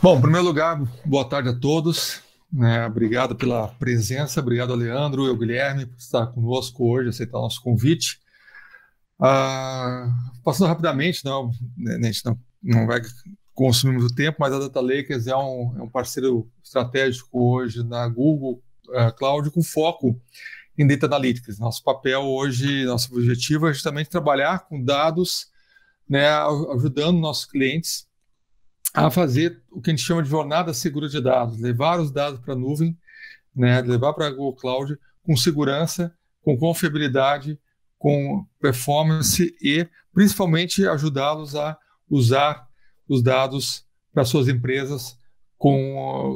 Bom, em primeiro lugar, boa tarde a todos, né? Obrigado pela presença, obrigado ao Leandro e ao Guilherme por estar conosco hoje, aceitar o nosso convite. Passando rapidamente, não, né, a gente não vai consumir muito tempo, mas a Data Lakers é um parceiro estratégico hoje na Google Cloud com foco em Data Analytics. Nosso papel hoje, nosso objetivo é justamente trabalhar com dados, né, ajudando nossos clientes a fazer o que a gente chama de jornada segura de dados, levar os dados para a nuvem, né, levar para a Google Cloud com segurança, com confiabilidade, com performance e, principalmente, ajudá-los a usar os dados para suas empresas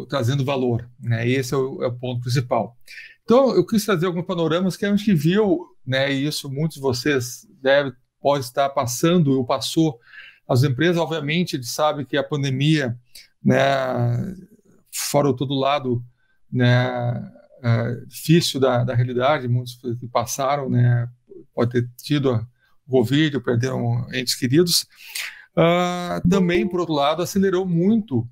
trazendo valor, né? Esse é o ponto principal. Então, eu quis trazer alguns panoramas que a gente viu, né, e isso muitos de vocês pode estar passando ou passou. As empresas, obviamente, a gente sabe que a pandemia, né, fora todo lado, né, difícil da realidade, muitos que passaram, né, pode ter tido o Covid, perderam entes queridos. Também, por outro lado, acelerou muito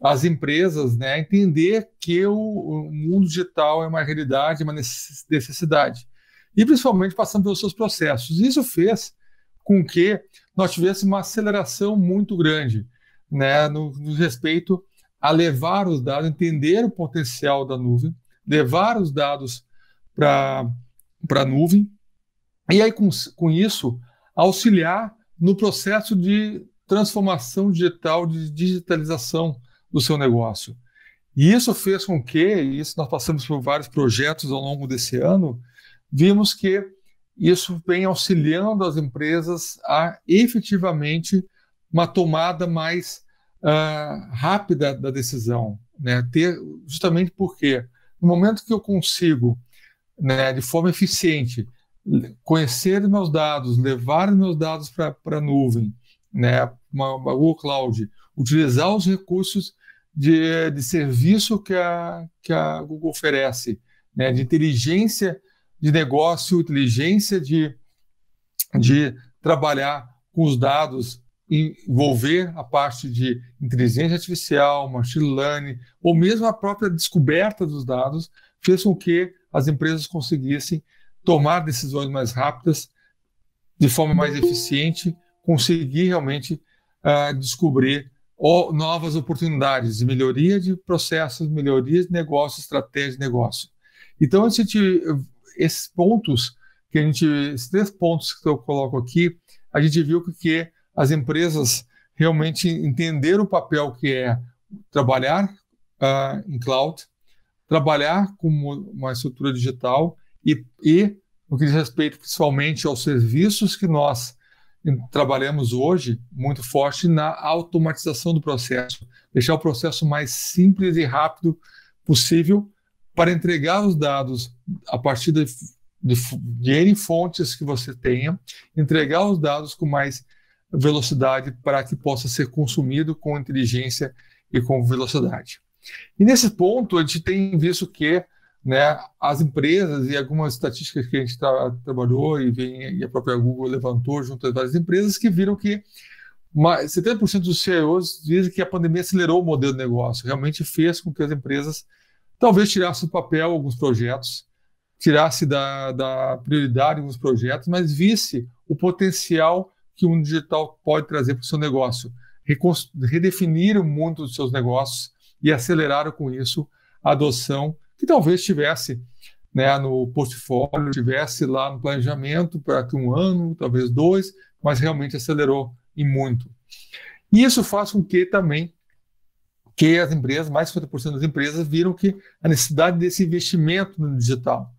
as empresas, né, a entender que o mundo digital é uma realidade, uma necessidade. E, principalmente, passando pelos seus processos. Isso fez com que nós tivéssemos uma aceleração muito grande, né, no respeito a levar os dados, entender o potencial da nuvem, levar os dados para a nuvem, e aí com isso auxiliar no processo de transformação digital, de digitalização do seu negócio. E isso fez com que, isso nós passamos por vários projetos ao longo desse ano, vimos que isso vem auxiliando as empresas a efetivamente uma tomada mais rápida da decisão, né? Justamente porque no momento que eu consigo, né, de forma eficiente, conhecer meus dados, levar meus dados para a nuvem, né, uma Google Cloud, utilizar os recursos de serviço que a Google oferece, né, de inteligência de negócio, inteligência de trabalhar com os dados, envolver a parte de inteligência artificial, machine learning, ou mesmo a própria descoberta dos dados, fez com que as empresas conseguissem tomar decisões mais rápidas, de forma mais eficiente, conseguir realmente descobrir novas oportunidades de melhoria de processos, melhoria de negócio, estratégia de negócio. Então, esses três pontos que eu coloco aqui, a gente viu que as empresas realmente entenderam o papel que é trabalhar em cloud, trabalhar com uma estrutura digital e no que diz respeito principalmente aos serviços que nós trabalhamos hoje, muito forte na automatização do processo, deixar o processo mais simples e rápido possível para entregar os dados a partir de N fontes que você tenha, entregar os dados com mais velocidade para que possa ser consumido com inteligência e com velocidade. E nesse ponto, a gente tem visto que, né, as empresas e algumas estatísticas que a gente trabalhou e a própria Google levantou junto às várias empresas que viram que 70% dos CEOs dizem que a pandemia acelerou o modelo de negócio, realmente fez com que as empresas talvez tirassem do papel alguns projetos, tirasse da prioridade alguns projetos, mas visse o potencial que o mundo digital pode trazer para o seu negócio. Redefiniram muito dos seus negócios e aceleraram com isso a adoção que talvez tivesse, né, no portfólio, tivesse lá no planejamento para um ano, talvez 2, mas realmente acelerou e muito. E isso faz com que também que as empresas, mais de 50% das empresas, viram que a necessidade desse investimento no digital.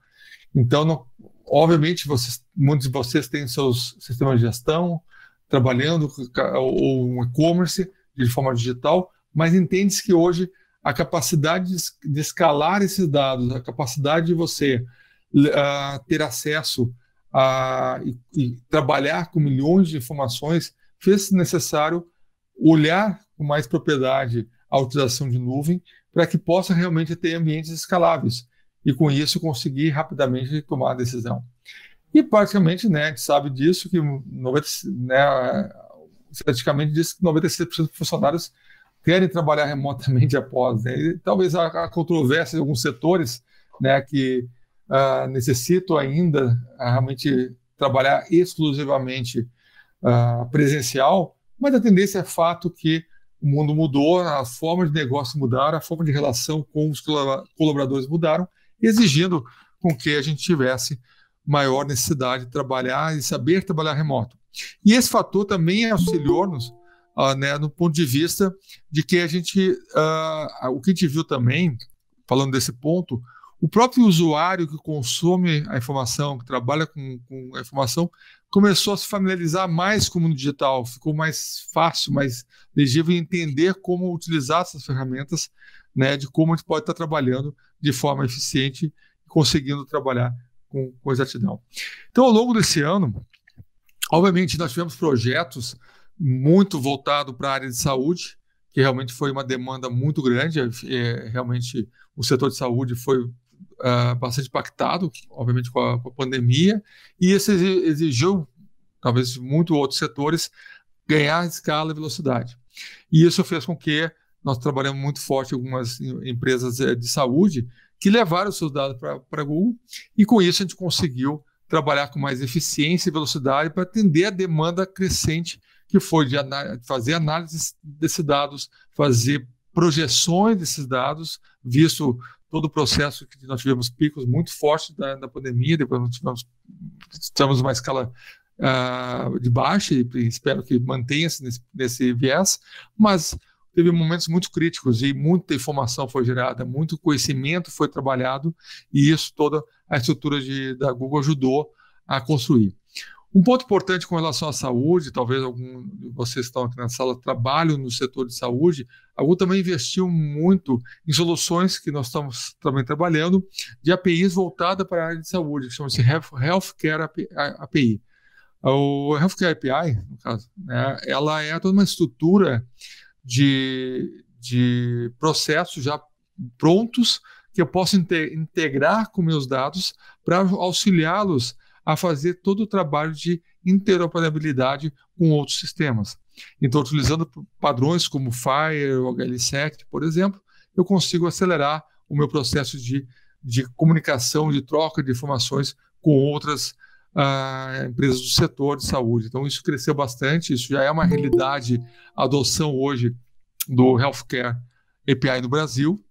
Então, obviamente, muitos de vocês têm seus sistemas de gestão, trabalhando ou um e-commerce de forma digital, mas entende-se que hoje a capacidade de escalar esses dados, a capacidade de você ter acesso e trabalhar com milhões de informações, fez necessário olhar com mais propriedade a utilização de nuvem para que possa realmente ter ambientes escaláveis e, com isso, conseguir rapidamente tomar a decisão. E praticamente, né, a gente sabe disso, que 90, né, estatisticamente diz que 96% dos funcionários querem trabalhar remotamente após, né? E talvez a controvérsia de alguns setores, né, que necessitam ainda realmente trabalhar exclusivamente presencial, mas a tendência é fato que o mundo mudou, a forma de negócio mudaram, a forma de relação com os colaboradores mudaram, exigindo com que a gente tivesse maior necessidade de trabalhar e saber trabalhar remoto. E esse fator também auxiliou-nos, né, no ponto de vista de que a gente, o que a gente viu também, falando desse ponto, o próprio usuário que consome a informação, que trabalha com a informação, começou a se familiarizar mais com o mundo digital, ficou mais fácil, mais legível entender como utilizar essas ferramentas, né, de como a gente pode estar trabalhando de forma eficiente, conseguindo trabalhar com exatidão. Então, ao longo desse ano, obviamente, nós tivemos projetos muito voltados para a área de saúde, que realmente foi uma demanda muito grande. Realmente, o setor de saúde foi bastante impactado, obviamente, com a pandemia, e isso exigiu, talvez, muito outros setores, ganhar escala e velocidade. E isso fez com que nós trabalhamos muito forte em algumas empresas de saúde que levaram os seus dados para a Google, e com isso a gente conseguiu trabalhar com mais eficiência e velocidade para atender a demanda crescente que foi de fazer análise desses dados, fazer projeções desses dados, visto todo o processo que nós tivemos picos muito fortes da pandemia, depois nós tivemos uma escala de baixa, e espero que mantenha-se nesse viés, mas teve momentos muito críticos e muita informação foi gerada, muito conhecimento foi trabalhado, e isso toda a estrutura da Google ajudou a construir. Um ponto importante com relação à saúde, talvez alguns de vocês que estão aqui na sala trabalham no setor de saúde, a Google também investiu muito em soluções que nós estamos também trabalhando, de APIs voltada para a área de saúde, que chama-se Healthcare API. O Healthcare API, no caso, né, ela é toda uma estrutura de processos já prontos que eu posso integrar com meus dados para auxiliá-los a fazer todo o trabalho de interoperabilidade com outros sistemas. Então, utilizando padrões como FHIR ou HL7, por exemplo, eu consigo acelerar o meu processo de comunicação, de troca de informações com outras empresas do setor de saúde. Então, isso cresceu bastante, isso já é uma realidade, a adoção hoje do Healthcare API no Brasil.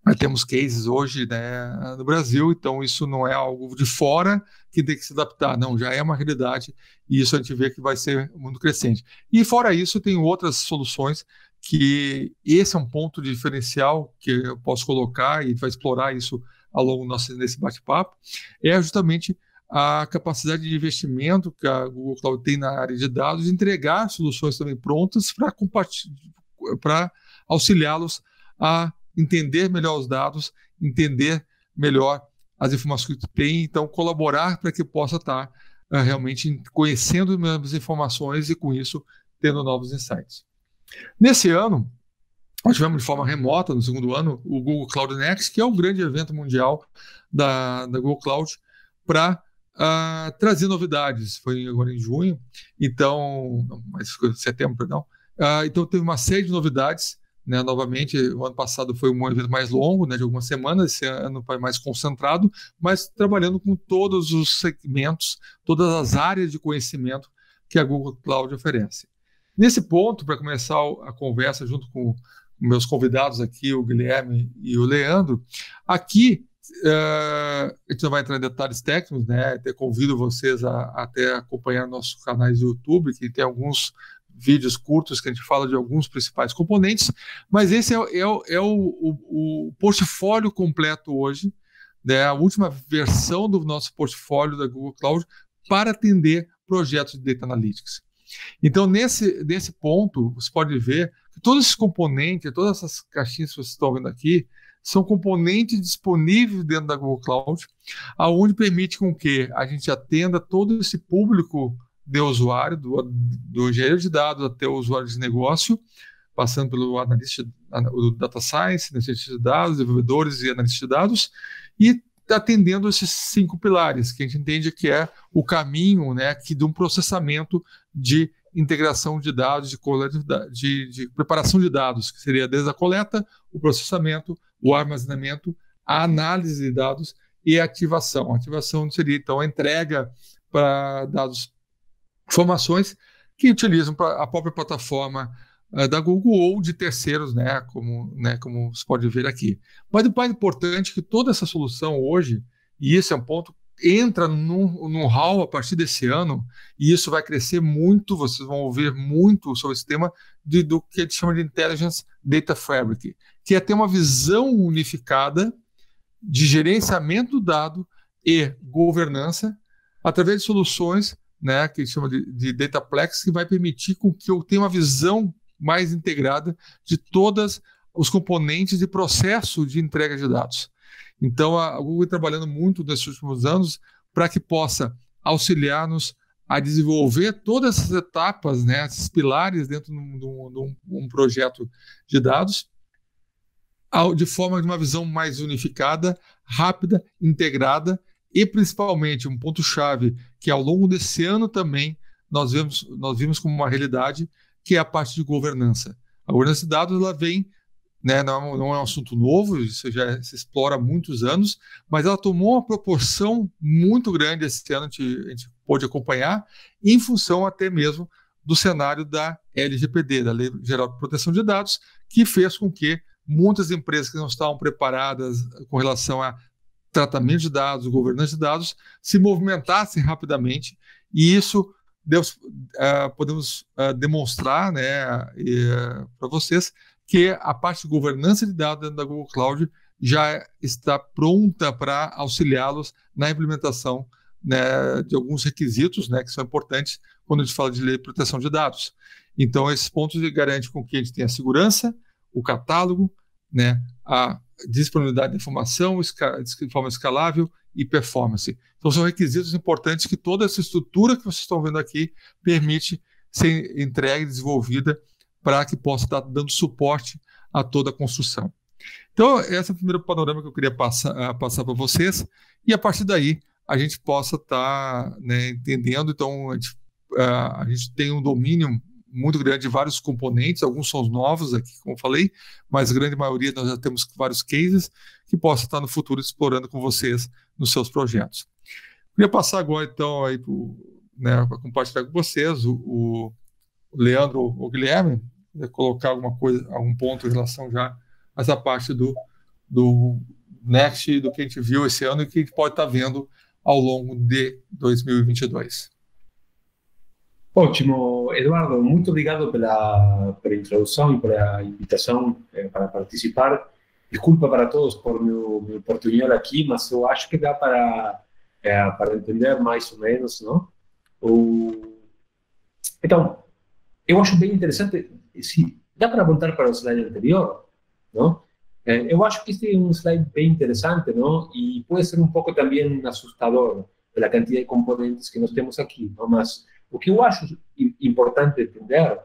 Nós temos cases hoje, né, no Brasil, então isso não é algo de fora que tem que se adaptar, não, já é uma realidade, e isso a gente vê que vai ser muito crescente. E fora isso, tem outras soluções que esse é um ponto de diferencial que eu posso colocar, e a gente vai explorar isso ao longo desse bate-papo, é justamente a capacidade de investimento que a Google Cloud tem na área de dados, entregar soluções também prontas para auxiliá-los a entender melhor os dados, entender melhor as informações que tem, então colaborar para que possa estar realmente conhecendo as informações e com isso tendo novos insights. Nesse ano, nós tivemos de forma remota, no segundo ano, o Google Cloud Next, que é o grande evento mundial da Google Cloud, para trazer novidades. Foi agora em junho, então, setembro, perdão. Então teve uma série de novidades, né, novamente. O ano passado foi um evento mais longo, né, de algumas semanas, esse ano foi mais concentrado, mas trabalhando com todos os segmentos, todas as áreas de conhecimento que a Google Cloud oferece. Nesse ponto, para começar a conversa junto com meus convidados aqui, o Guilherme e o Leandro, aqui a gente não vai entrar em detalhes técnicos, né? Eu convido vocês a até acompanhar nossos canais do YouTube, que tem alguns vídeos curtos que a gente fala de alguns principais componentes, mas esse é o portfólio completo hoje, né? A última versão do nosso portfólio da Google Cloud para atender projetos de Data Analytics. Então, nesse ponto, você pode ver que todos esses componentes, todas essas caixinhas que vocês estão vendo aqui, são componentes disponíveis dentro da Google Cloud, aonde permite com que a gente atenda todo esse público de usuário, do engenheiro de dados até o usuário de negócio, passando pelo analista, o data science, analista de dados, desenvolvedores e analistas de dados, e atendendo esses 5 pilares, que a gente entende que é o caminho, né, de um processamento de integração de dados, de preparação de dados, que seria desde a coleta, o processamento, o armazenamento, a análise de dados e a ativação. A ativação seria, então, a entrega para dados, informações que utilizam a própria plataforma da Google ou de terceiros, como você pode ver aqui. Mas o mais importante é que toda essa solução hoje, e esse é um ponto, entra num hall a partir desse ano, e isso vai crescer muito, vocês vão ouvir muito sobre esse tema, do que a gente chama de Intelligence Data Fabric, que é ter uma visão unificada de gerenciamento do dado e governança através de soluções, né, que a gente chama de Dataplex, que vai permitir com que eu tenha uma visão mais integrada de todos os componentes e processo de entrega de dados. Então, a Google vem trabalhando muito nesses últimos anos para que possa auxiliar-nos a desenvolver todas essas etapas, né, esses pilares dentro de um projeto de dados, de forma de uma visão mais unificada, rápida, integrada e, principalmente, um ponto-chave que, ao longo desse ano também, nós vimos como uma realidade, que é a parte de governança. A governança de dados, ela vem, né, não é um assunto novo, isso já se explora há muitos anos, mas ela tomou uma proporção muito grande esse ano, a gente pôde acompanhar, em função até mesmo do cenário da LGPD, da Lei Geral de Proteção de Dados, que fez com que muitas empresas que não estavam preparadas com relação a tratamento de dados, governança de dados, se movimentassem rapidamente, e isso podemos demonstrar, né, para vocês que a parte de governança de dados dentro da Google Cloud já está pronta para auxiliá-los na implementação, né, de alguns requisitos, né, que são importantes quando a gente fala de lei de proteção de dados. Então, esses pontos garantem com que a gente tenha segurança, o catálogo, né, a disponibilidade de informação de forma escalável e performance. Então, são requisitos importantes que toda essa estrutura que vocês estão vendo aqui permite ser entregue e desenvolvida para que possa estar dando suporte a toda a construção. Então, esse é o primeiro panorama que eu queria passar para vocês, e a partir daí a gente possa estar, né, entendendo. Então, a gente tem um domínio muito grande de vários componentes, alguns são novos aqui, como eu falei, mas a grande maioria nós já temos vários cases que possa estar no futuro explorando com vocês nos seus projetos. Eu queria passar agora, então, para compartilhar com vocês o Leandro ou Guilherme, colocar algum ponto em relação já a essa parte do Next, do que a gente viu esse ano e que a gente pode estar vendo ao longo de 2022. Ótimo, Eduardo, muito obrigado pela introdução e pela invitação para participar. Desculpa para todos por meu portunhol aqui, mas eu acho que dá para entender mais ou menos, não? Então, eu acho bem interessante, se dá para voltar para o slide anterior, não? Eu acho que este é um slide bem interessante, não? E pode ser um pouco também assustador pela quantidade de componentes que nós temos aqui, não? Mas o que eu acho importante entender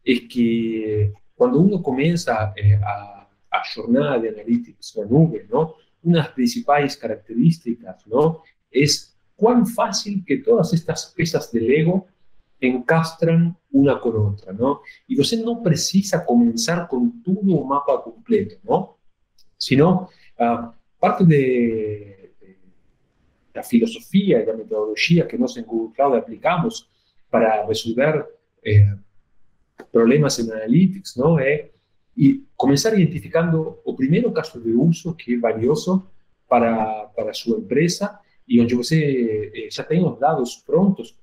é que quando uno começa a jornada de analytics na nuvem, não? Uma das principais características, não, é quão fácil que todas estas peças de Lego encastram uma com outra, não? E você não precisa começar com tudo o mapa completo, não? Senão, parte da filosofia e da metodologia que nós em Google Cloud aplicamos para resolver problemas em Analytics, não é? E começar identificando o primeiro caso de uso que é valioso para a sua empresa e onde você já tem os dados prontos,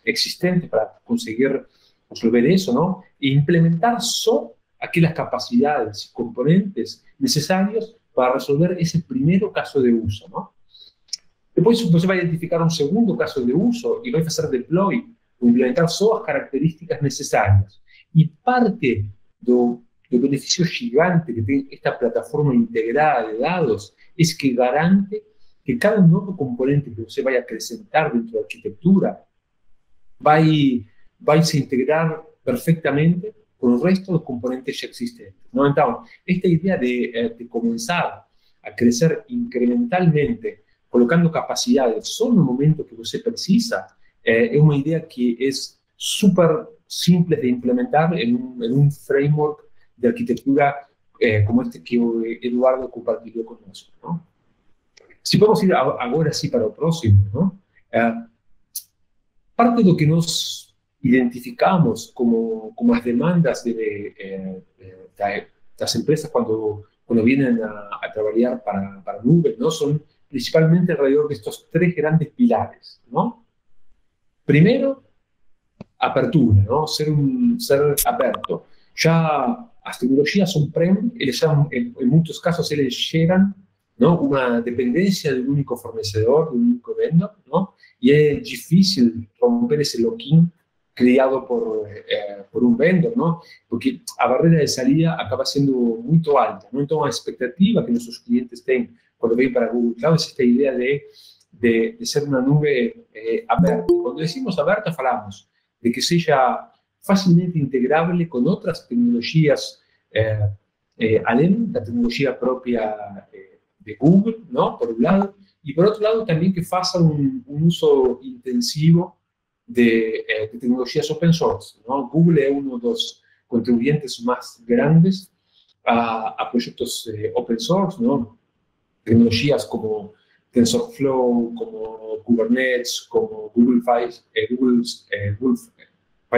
existentes para conseguir resolver isso, não? E implementar só aquelas capacidades e componentes necessários para resolver esse primeiro caso de uso, não? Depois você vai identificar um segundo caso de uso e vai fazer deploy, ou implementar só as características necessárias. E parte do benefício gigante que tem esta plataforma integrada de dados é que garante que cada novo componente que você vai acrescentar dentro da arquitetura vai se integrar perfeitamente com o resto dos componentes já existentes, não? Então, esta ideia de começar a crescer incrementalmente colocando capacidades só no momento que você precisa, é uma ideia que é super simples de implementar en un framework de arquitectura como este que Eduardo compartió conosco, ¿no? Se podemos ir agora sí para o próximo, ¿no? Parte do que nos identificamos como as demandas das empresas cuando vienen a trabajar para nubes, ¿no? Son principalmente alrededor de estos tres grandes pilares, ¿no? Primero, apertura, ¿no? Ser aberto. Ya las tecnologías on-prem, en muchos casos, ellos llegan, ¿no? Una dependencia de un único fornecedor, de un único vendor, ¿no? Y es difícil romper ese lock-in creado por un vendor, ¿no? Porque la barrera de salida acaba siendo muy alta, ¿no? Entonces, la expectativa que nuestros clientes tienen cuando ven para Google Cloud es esta idea de ser una nube abierta. Cuando decimos abierta, hablamos de que sea fácilmente integrable con otras tecnologías, además la tecnología propia de Google, ¿no? Por un lado, y por otro lado también que haga un uso intensivo de tecnologías open source, ¿no? Google es uno de los contribuyentes más grandes a proyectos open source, ¿no? Tecnologías como TensorFlow, como Kubernetes, como Google File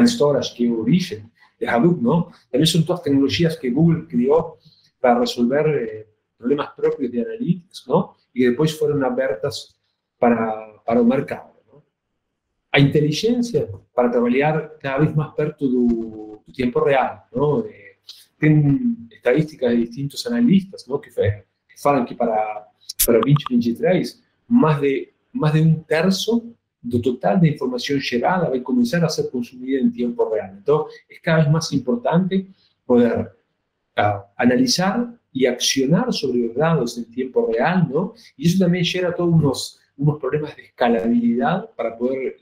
Storage, que es origen de Hadoop, ¿no? También son todas tecnologías que Google creó para resolver problemas propios de analytics, ¿no? Y que después fueron abiertas para el mercado, ¿no? A inteligencia para trabajar cada vez más perto do tiempo real, ¿no? Tem estadísticas de distintos analistas, ¿no? Que falam que para 2023 más de un tercio del total de información llegada va a comenzar a ser consumida en tiempo real. Entonces, es cada vez más importante poder analizar y accionar sobre los datos en tiempo real, ¿no? Y eso también genera todos unos problemas de escalabilidad para poder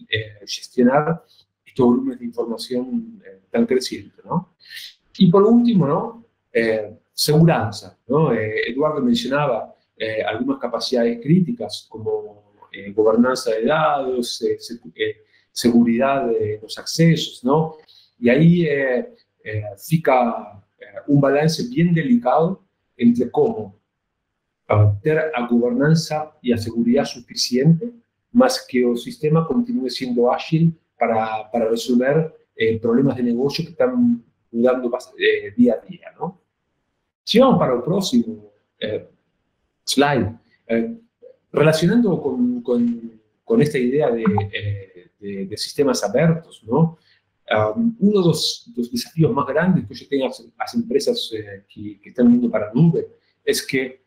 gestionar estos volúmenes de información tan crecientes, ¿no? Y por último, ¿no? Seguridad, ¿no? Eduardo mencionaba algunas capacidades críticas como gobernanza de datos, seguridad de los accesos, ¿no? Y ahí fica un balance bien delicado entre cómo tener a gobernanza y a seguridad suficiente, más que el sistema continúe siendo ágil para resolver problemas de negocio que están mudando día a día, ¿no? Si vamos para el próximo slide, relacionando con esta idea de sistemas abiertos, ¿no? Uno de los desafíos más grandes que hoy tienen las empresas que están yendo para nube es que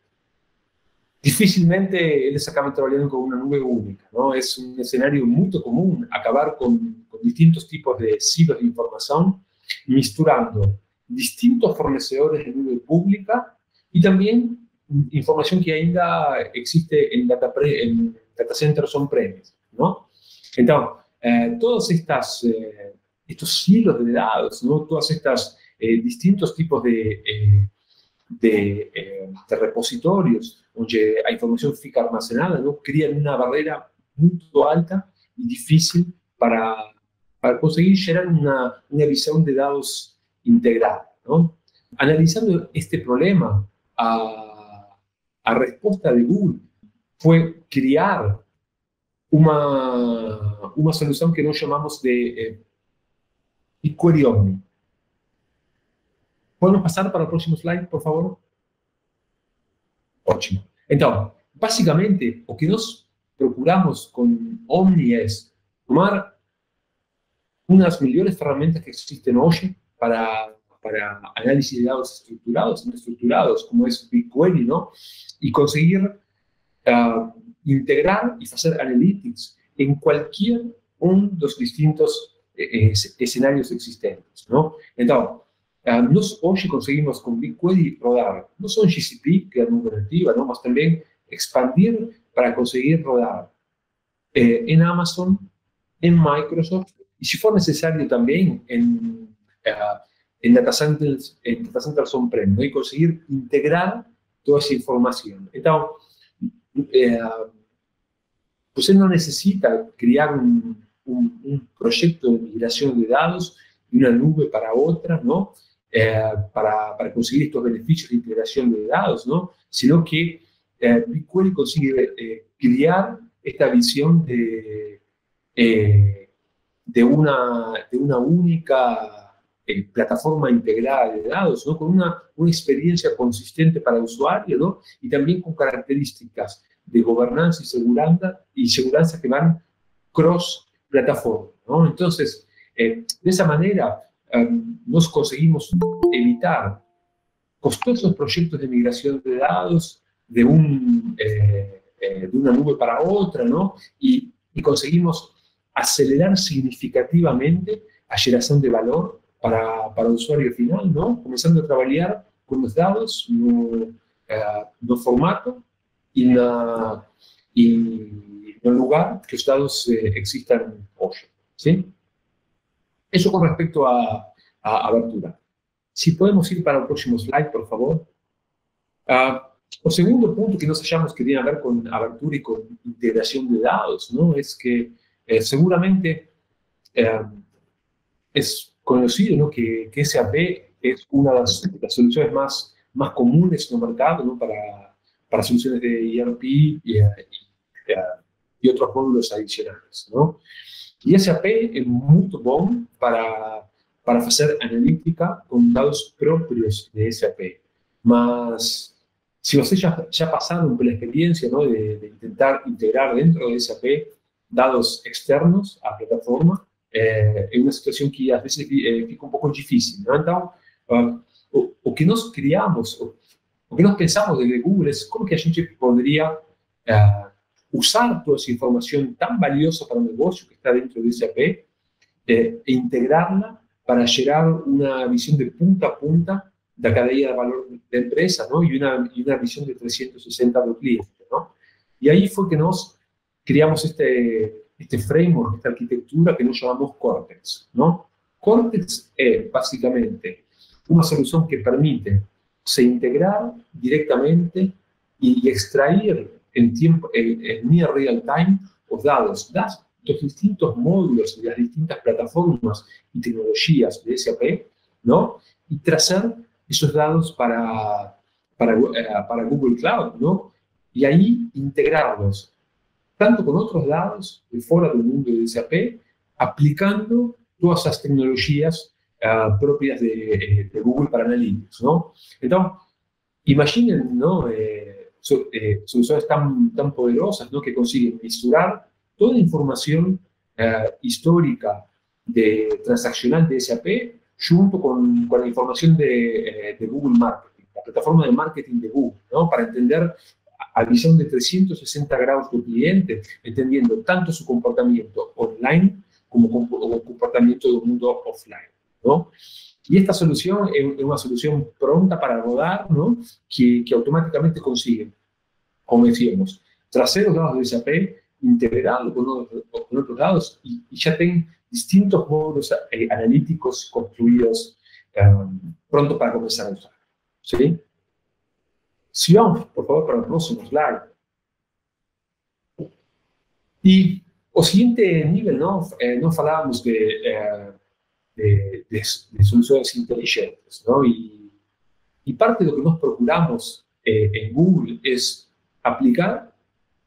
difícilmente ellos acaban trabajando con una nube única, ¿no? Es un escenario muy común acabar con distintos tipos de silos de información, misturando distintos fornecedores de nube pública y también información que ainda existe en data centers on-premise, ¿no? Entonces, todos estos hilos de datos, ¿no? Todas estas distintos tipos de repositorios donde la información fica almacenada, ¿no? Crean una barrera muy alta y difícil para conseguir generar una visión de datos integrada, ¿no? Analizando este problema, a respuesta de Google fue crear una solución que nos llamamos de BigQuery Omni. ¿Podemos pasar para el próximo slide, por favor? Ótimo. Entonces, básicamente, lo que nos procuramos con Omni es tomar unas mejores herramientas que existen hoy para análisis de datos estructurados y no estructurados, como es BigQuery, ¿no? Y conseguir integrar y hacer analytics en cualquier uno de los distintos escenarios existentes, ¿no? Entonces, nos hoy conseguimos con BigQuery rodar no solo en GCP, que es nube nativa, ¿no? Mas también expandir para conseguir rodar en Amazon, en Microsoft, y si fuera necesario también en data centers on-prem, ¿no? Y conseguir integrar toda esa información. Entonces, Usted no necesita crear un proyecto de migración de datos de una nube para otra, ¿no? Para conseguir estos beneficios de integración de datos, ¿no? Sino que BigQuery consigue crear esta visión de una única plataforma integrada de datos, ¿no? Con una experiencia consistente para el usuario, ¿no? Y también con características de gobernanza y seguridad que van cross-plataforma, ¿no? Entonces, de esa manera, nos conseguimos evitar costosos proyectos de migración de datos de una nube para otra, ¿no? Y conseguimos acelerar significativamente la generación de valor para el usuario final, ¿no? Comenzando a trabajar con los datos no formato y en el lugar que los datos existan hoy, ¿sí? Eso con respecto a abertura. Si podemos ir para el próximo slide, por favor. El segundo punto que nos hallamos que tiene que ver con abertura y con integración de datos, ¿no? Es que seguramente es conocido, ¿no? que SAP es una de las soluciones más comunes en el mercado, ¿no? para soluciones de ERP y otros módulos adicionales, ¿no? Y SAP es muy bueno para hacer analítica con datos propios de SAP. Mas, si ustedes ya pasaron por la experiencia, ¿no? de intentar integrar dentro de SAP datos externos a la plataforma, es una situación que a veces fica un poco difícil, ¿no? Entonces, o que nos criamos, o que nos pensamos desde Google es cómo que a gente podría usar toda esa información tan valiosa para un negocio que está dentro de SAP e integrarla para llegar una visión de punta a punta de la cadena de valor de empresa, ¿no? Y una visión de 360 del cliente, ¿no? Y ahí fue que nos creamos este framework, esta arquitectura que nos llamamos Cortex, ¿no? Cortex es básicamente una solución que permite se integrar directamente y extraer en near real time los datos de los distintos módulos de las distintas plataformas y tecnologías de SAP, ¿no? Y trazar esos datos para Google Cloud, ¿no? Y ahí integrarlos tanto con otros datos de fuera del mundo de SAP, aplicando todas esas tecnologías propias de Google para Analytics, ¿no? Entonces, imaginen, ¿no? Soluciones tan poderosas, ¿no? Que consiguen mesurar toda la información histórica transaccional de SAP junto con la información de Google Marketing, la plataforma de marketing de Google, ¿no? Para entender a visión de 360 grados del cliente, entendiendo tanto su comportamiento online como el comportamiento del mundo offline, ¿no? Y esta solución es una solución pronta para rodar, ¿no? Que automáticamente consigue, como decíamos, tracer los datos de SAP, integrarlo con otros datos y ya tienen distintos módulos analíticos construidos pronto para comenzar a usar, ¿sí? Si vamos, por favor, para el próximo slide. Y el siguiente nivel, ¿no? No hablábamos de soluciones inteligentes, ¿no? Y parte de lo que nos procuramos en Google es aplicar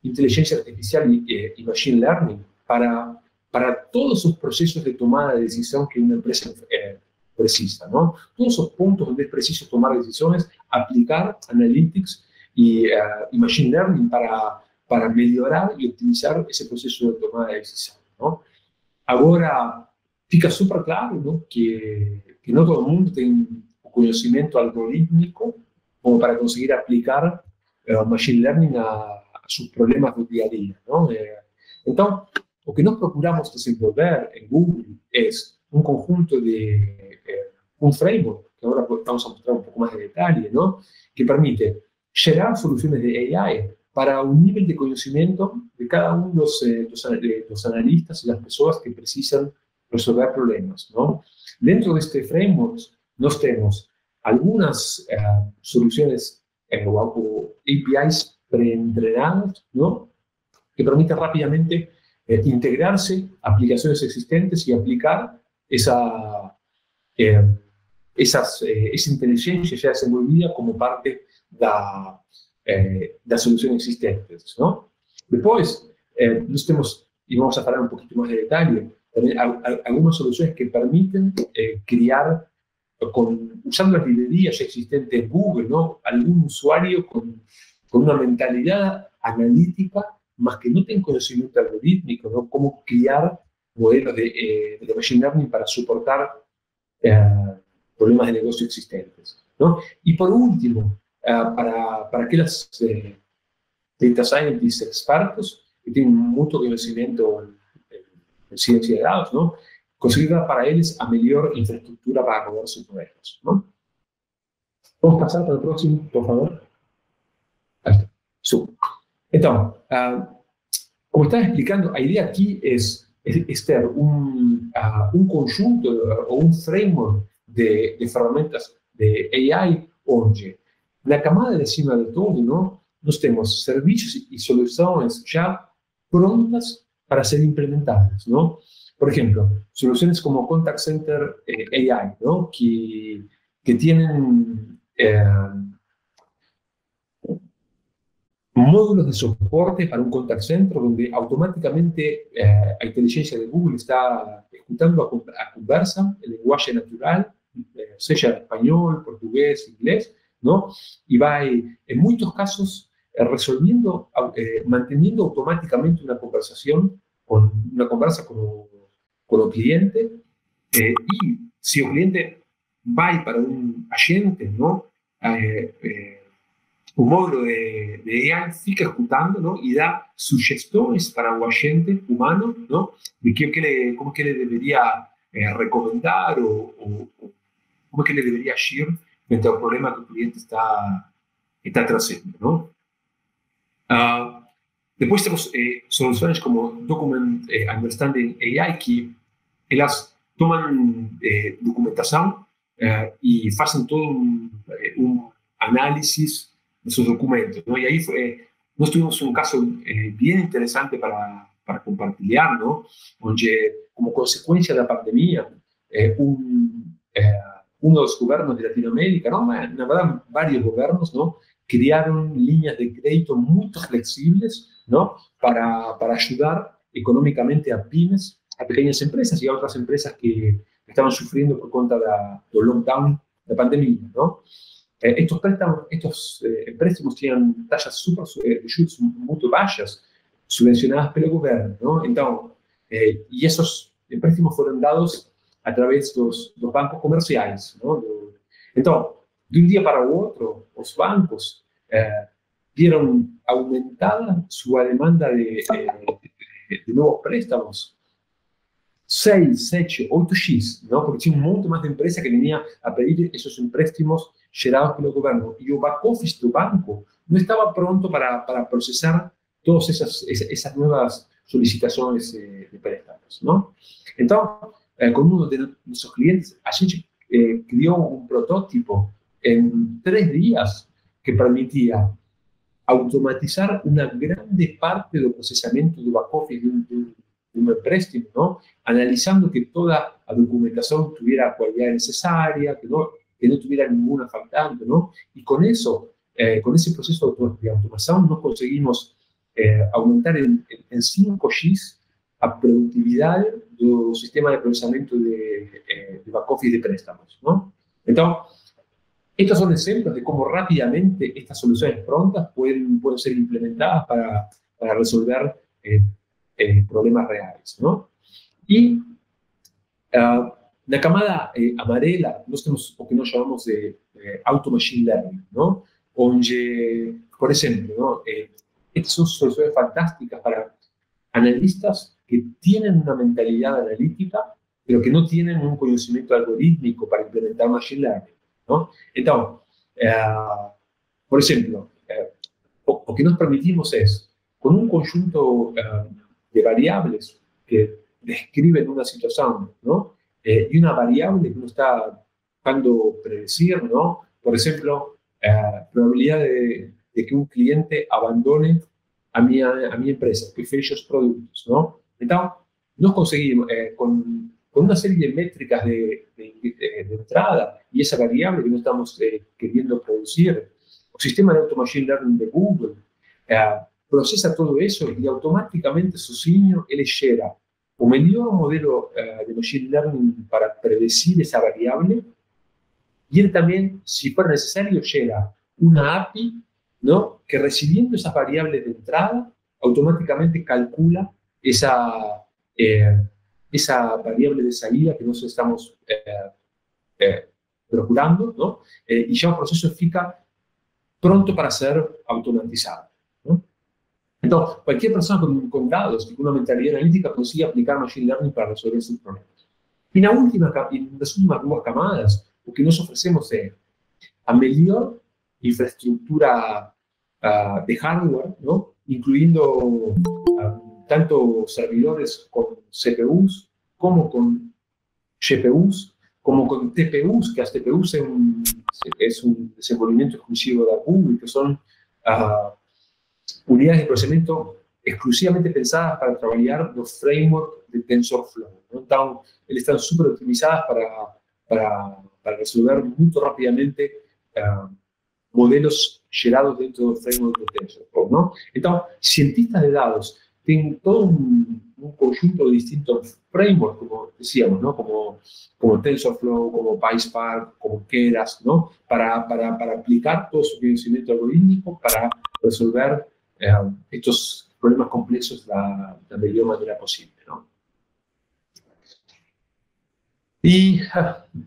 inteligencia artificial y machine learning para todos esos procesos de tomada de decisión que una empresa precisa, ¿no? Todos esos puntos donde es preciso tomar decisiones, aplicar analytics y machine learning para mejorar y optimizar ese proceso de tomada de decisión, ¿no? Ahora, fica súper claro, ¿no? que no todo el mundo tiene un conocimiento algorítmico como para conseguir aplicar machine learning a sus problemas del día a día, ¿no? Entonces, lo que nos procuramos desenvolver en Google es un conjunto un framework, que ahora vamos a mostrar un poco más de detalle, ¿no? Que permite generar soluciones de AI para un nivel de conocimiento de cada uno de los analistas y las personas que precisan resolver problemas, ¿no? Dentro de este framework nos tenemos algunas soluciones o APIs preentrenadas, ¿no? que permite rápidamente integrarse a aplicaciones existentes y aplicar eh, esa inteligencia ya desenvolvida como parte das soluções existentes, não? Depois, nós temos, e vamos a falar um pouquinho mais de detalhe, também algumas soluções que permitem criar, usando las librerías ya existentes de Google, ¿no? Algún usuario con una mentalidad analítica, más que no tenga conocimiento algorítmico, ¿no? Cómo crear modelos de machine learning para soportar problemas de negocio existentes, ¿no? Y por último, para aquellos data scientists expertos que tienen mucho conocimiento en ciencia de datos, ¿no? Conseguir para eles a melhor infraestrutura para rodar sus modelos, ¿no? Vamos a pasar para el próximo, por favor. Ahí está. Entonces, como estaba explicando, la idea aquí es ter un conjunto o un framework de ferramentas de AI, onde na camada de cima de todo, ¿no? Nós temos servicios y soluciones ya prontas para ser implementadas, ¿no? Por ejemplo, soluciones como Contact Center AI, ¿no? Que tienen módulos de soporte para un contact center donde automáticamente la inteligencia de Google está ejecutando a conversa en lenguaje natural, sea español, portugués, inglés, ¿no? Y va, en muchos casos, resolviendo, manteniendo automáticamente una conversa con el cliente, y si el cliente va para un agente, ¿no? Un módulo de AI fica ejecutando, ¿no? Y da sugestiones para un agente humano, ¿no? De cómo que le debería recomendar o cómo que le debería agir frente al problema que el cliente está trazando, ¿no? Después tenemos soluciones como Document Understanding AI, que ellas toman documentación y hacen todo un análisis de sus documentos, ¿no? Y ahí nos tuvimos un caso bien interesante para compartilhar, ¿no? Donde, como consecuencia de la pandemia, uno de los gobiernos de Latinoamérica, ¿no? En verdad, varios gobiernos, ¿no? Crearon líneas de crédito muy flexibles, ¿no? Para ayudar económicamente a pymes, a pequeñas empresas y a otras empresas que estaban sufriendo por cuenta del lockdown de pandemia, ¿no? Estos préstamos tienen tasas de juros muy bajas, subvencionadas por el gobierno, ¿no? Entonces, y esos préstamos fueron dados a través de los bancos comerciales, ¿no? Entonces, de un día para otro, los bancos vieron aumentada su demanda de nuevos préstamos 6, 7, 8x, ¿no? Porque tinha un montón más de empresas que venían a pedir esos préstamos gerados por el gobierno. Y el back office del banco no estaba pronto para procesar todas esas nuevas solicitaciones de préstamos, ¿no? Entonces, con uno de nuestros clientes, a gente creó un prototipo en 3 días que permitía automatizar una grande parte del procesamiento del back office de un préstamo, ¿no? Analizando que toda la documentación tuviera la cualidad necesaria, que no tuviera ninguna faltando, ¿no? Y con eso, con ese proceso de automación, nos conseguimos aumentar en 5x a productividad del sistema de procesamiento de back office de préstamos, ¿no? Entonces, estos son ejemplos de cómo rápidamente estas soluciones prontas pueden ser implementadas para resolver problemas reales, ¿no? Y la camada amarela, nós temos o que nós chamamos de auto machine learning, ¿no? Onde, por ejemplo, ¿no? Estas son soluciones fantásticas para analistas que tienen una mentalidad analítica, pero que no tienen un conocimiento algorítmico para implementar machine learning, ¿no? Entonces, por ejemplo, lo que nos permitimos es, con un conjunto de variables que describen una situación, ¿no? Y una variable que uno está buscando predecir, ¿no? Por ejemplo, probabilidad de que un cliente abandone a minha empresa, que fecha os produtos, não? Então, nós conseguimos, com uma série de métricas de entrada e essa variável que nós estamos querendo produzir, o sistema de auto-machine learning de Google processa tudo isso e automaticamente sozinho ele gera o melhor modelo de machine learning para predecir essa variável e ele também, se for necessário, gera uma API, não, que recebendo essas variáveis de entrada, automaticamente calcula essa variable de saída que nós estamos procurando, não? E já o processo fica pronto para ser automatizado. Não? Então, qualquer pessoa com dados e com uma mentalidade analítica consiga aplicar machine learning para resolver esses problemas. E nas últimas duas camadas, o que nós oferecemos é a melhor infraestrutura de hardware, não? Incluindo tanto servidores con CPUs, como con GPUs, como con TPUs, que as TPUs es un desenvolvimiento exclusivo de Google, que son unidades de procesamiento exclusivamente pensadas para trabalhar no framework de TensorFlow. ¿No? Então, eles estão super optimizadas para resolver muito rapidamente modelos gerados dentro do framework de TensorFlow. ¿No? Então, cientistas de dados tienen todo un conjunto de distintos frameworks, como decíamos, ¿no? Como TensorFlow, como PySpark, como Keras, ¿no? Para aplicar todo su conocimiento algorítmico para resolver estos problemas complejos de la mejor manera posible, ¿no? Y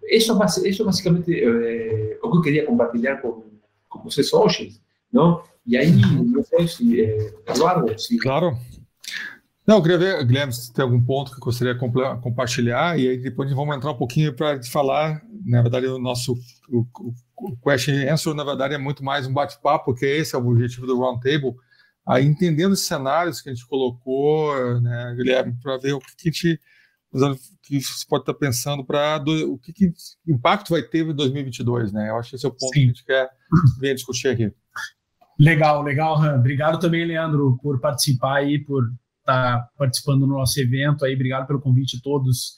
eso básicamente lo que quería compartir con vocês hoje, ¿no? E aí, não sei se, Eduardo, se... Claro. Não, eu queria ver, Guilherme, se tem algum ponto que eu gostaria de compartilhar, e aí depois vamos entrar um pouquinho para falar, na verdade, o nosso question and answer, na verdade, é muito mais um bate-papo, porque esse é o objetivo do Roundtable, aí entendendo os cenários que a gente colocou, né, Guilherme, para ver o que a gente... que você pode estar pensando para o que impacto vai ter em 2022, né? Eu acho que esse é o ponto que a gente quer ver discutir aqui. Legal, Han. Obrigado também, Leandro, por participar aí, por estar participando do nosso evento aí. Obrigado pelo convite a todos.